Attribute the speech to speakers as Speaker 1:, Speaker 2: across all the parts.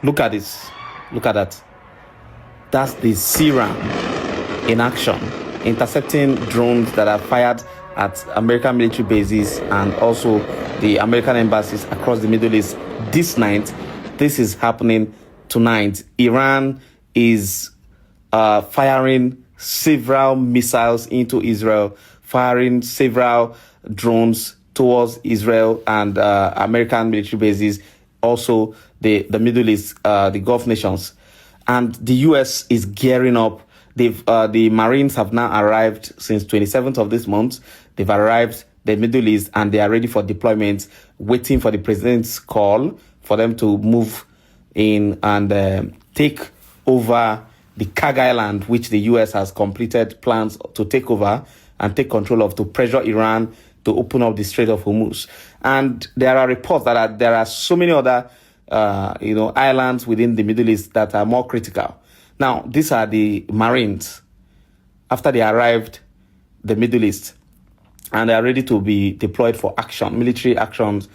Speaker 1: Look at this. Look at that. That's the Isreal in action, intercepting drones that are fired at American military bases and also the American embassies across the Middle East this night. This is happening tonight. Iran is firing several missiles into Israel, firing several drones towards Israel and American military bases, also the Middle East, the Gulf nations. And the U.S. is gearing up. The Marines have now arrived since 27th of this month. They've arrived the Middle East and they are ready for deployment, waiting for the president's call for them to move in and take over the Kag Island, which the U.S. has completed plans to take over and take control of, to pressure Iran to open up the Strait of Hormuz. And there are reports that there are so many other islands within the Middle East that are more critical. Now, these are the Marines after they arrived the Middle East, and they are ready to be deployed for action, military actions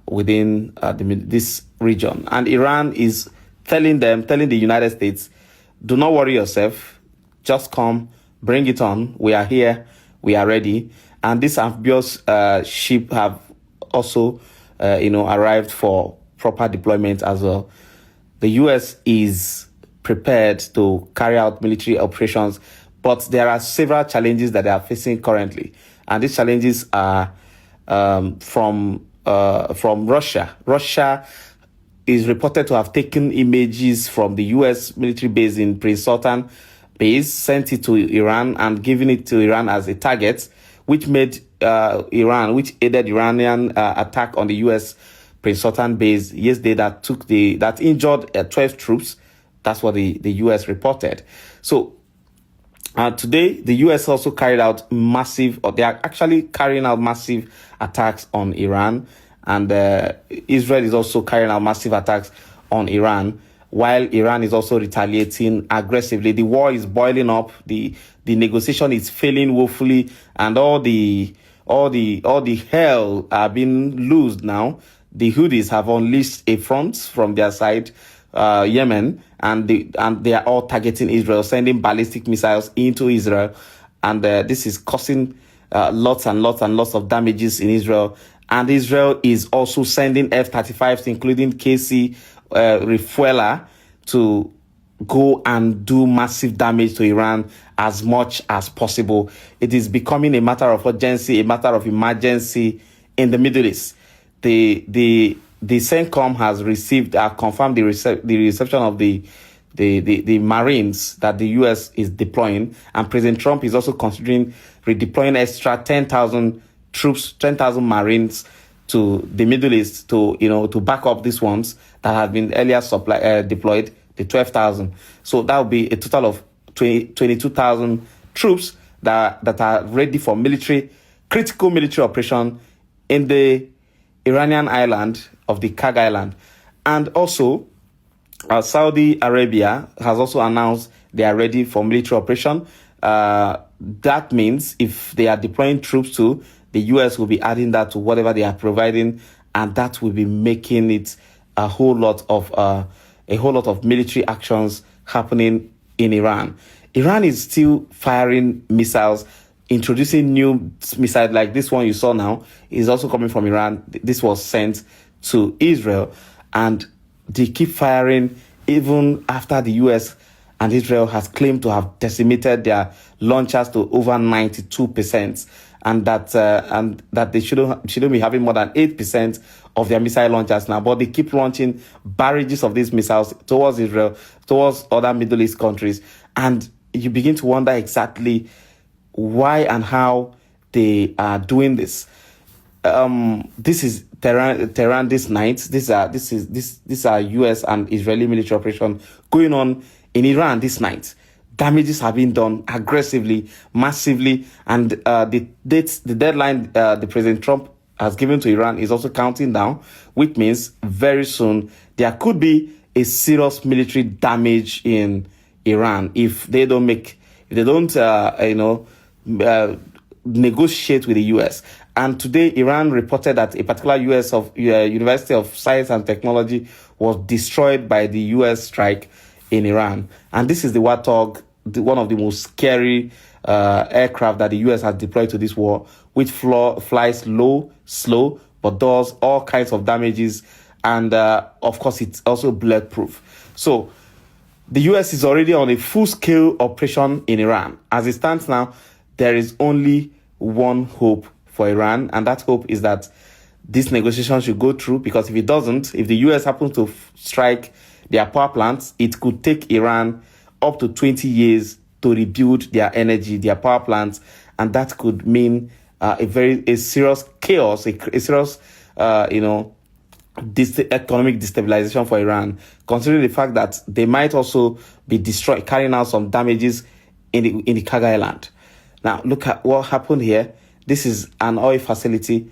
Speaker 1: within this region. And Iran is telling the United States, do not worry yourself, just come, bring it on. We are here, we are ready. And this amphibious ship have also, arrived for proper deployment as well. The U.S. is prepared to carry out military operations, but there are several challenges that they are facing currently. And these challenges are from Russia. Russia is reported to have taken images from the U.S. military base in Prince Sultan base, sent it to Iran and given it to Iran as a target, which aided Iranian attack on the U.S. Prince Sultan base yesterday that injured 12 troops. That's what the U.S. reported. So today, the U.S. also they are actually carrying out massive attacks on Iran. And Israel is also carrying out massive attacks on Iran, while Iran is also retaliating aggressively. The war is boiling up. The negotiation is failing woefully, and all the hell are being loosed now. The Houthis have unleashed a front from their side, Yemen, and they are all targeting Israel, sending ballistic missiles into Israel, and this is causing lots and lots of damages in Israel. And Israel is also sending F-35s, including KC refueler, to go and do massive damage to Iran as much as possible. It is becoming a matter of urgency, a matter of emergency in the Middle East. The CENTCOM has confirmed the reception of the Marines that the U.S. is deploying, and President Trump is also considering redeploying extra 10,000 troops, 10,000 Marines to the Middle East to back up these ones that have been earlier deployed, the 12,000. So that will be a total of 22,000 troops that are ready for critical military operation in the Iranian island of the Kag Island. And also, Saudi Arabia has also announced they are ready for military operation. That means if they are deploying troops too, the U.S. will be adding that to whatever they are providing, and that will be making it a whole lot of military actions happening in Iran. Iran is still firing missiles, introducing new missiles like this one you saw now is also coming from Iran. This was sent to Israel, and they keep firing even after the U.S. and Israel has claimed to have decimated their launchers to over 92%. And that they shouldn't be having more than 8% of their missile launchers now. But they keep launching barrages of these missiles towards Israel, towards other Middle East countries. And you begin to wonder exactly why and how they are doing this. This is Tehran this night. These are US and Israeli military operation going on in Iran this night. Damages have been done aggressively, massively, and the deadline the President Trump has given to Iran is also counting down, which means very soon there could be a serious military damage in Iran if they don't negotiate with the US. And today, Iran reported that a particular University of Science and Technology was destroyed by the US strike in Iran. And this is the Warthog, one of the most scary aircraft that the US has deployed to this war, which flies low, slow, but does all kinds of damages. And of course, it's also bulletproof. So the US is already on a full-scale operation in Iran. As it stands now, there is only one hope for Iran, and that hope is that this negotiation should go through, because if it doesn't, if the US happens to strike their power plants, it could take Iran up to 20 years to rebuild their energy, their power plants, and that could mean a serious chaos, a serious, this economic destabilization for Iran, considering the fact that they might also be carrying out some damages in the Kag Island. Now, look at what happened here. This is an oil facility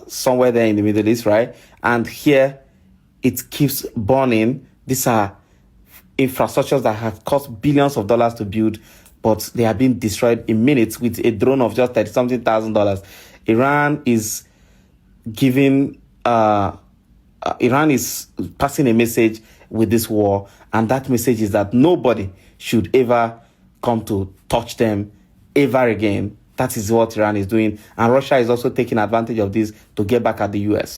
Speaker 1: somewhere there in the Middle East, right? And here it keeps burning. These are infrastructures that have cost billions of dollars to build, but they are being destroyed in minutes with a drone of just $30-something thousand. Iran is giving. Iran is passing a message with this war, and that message is that nobody should ever come to touch them ever again. That is what Iran is doing, and Russia is also taking advantage of this to get back at the US.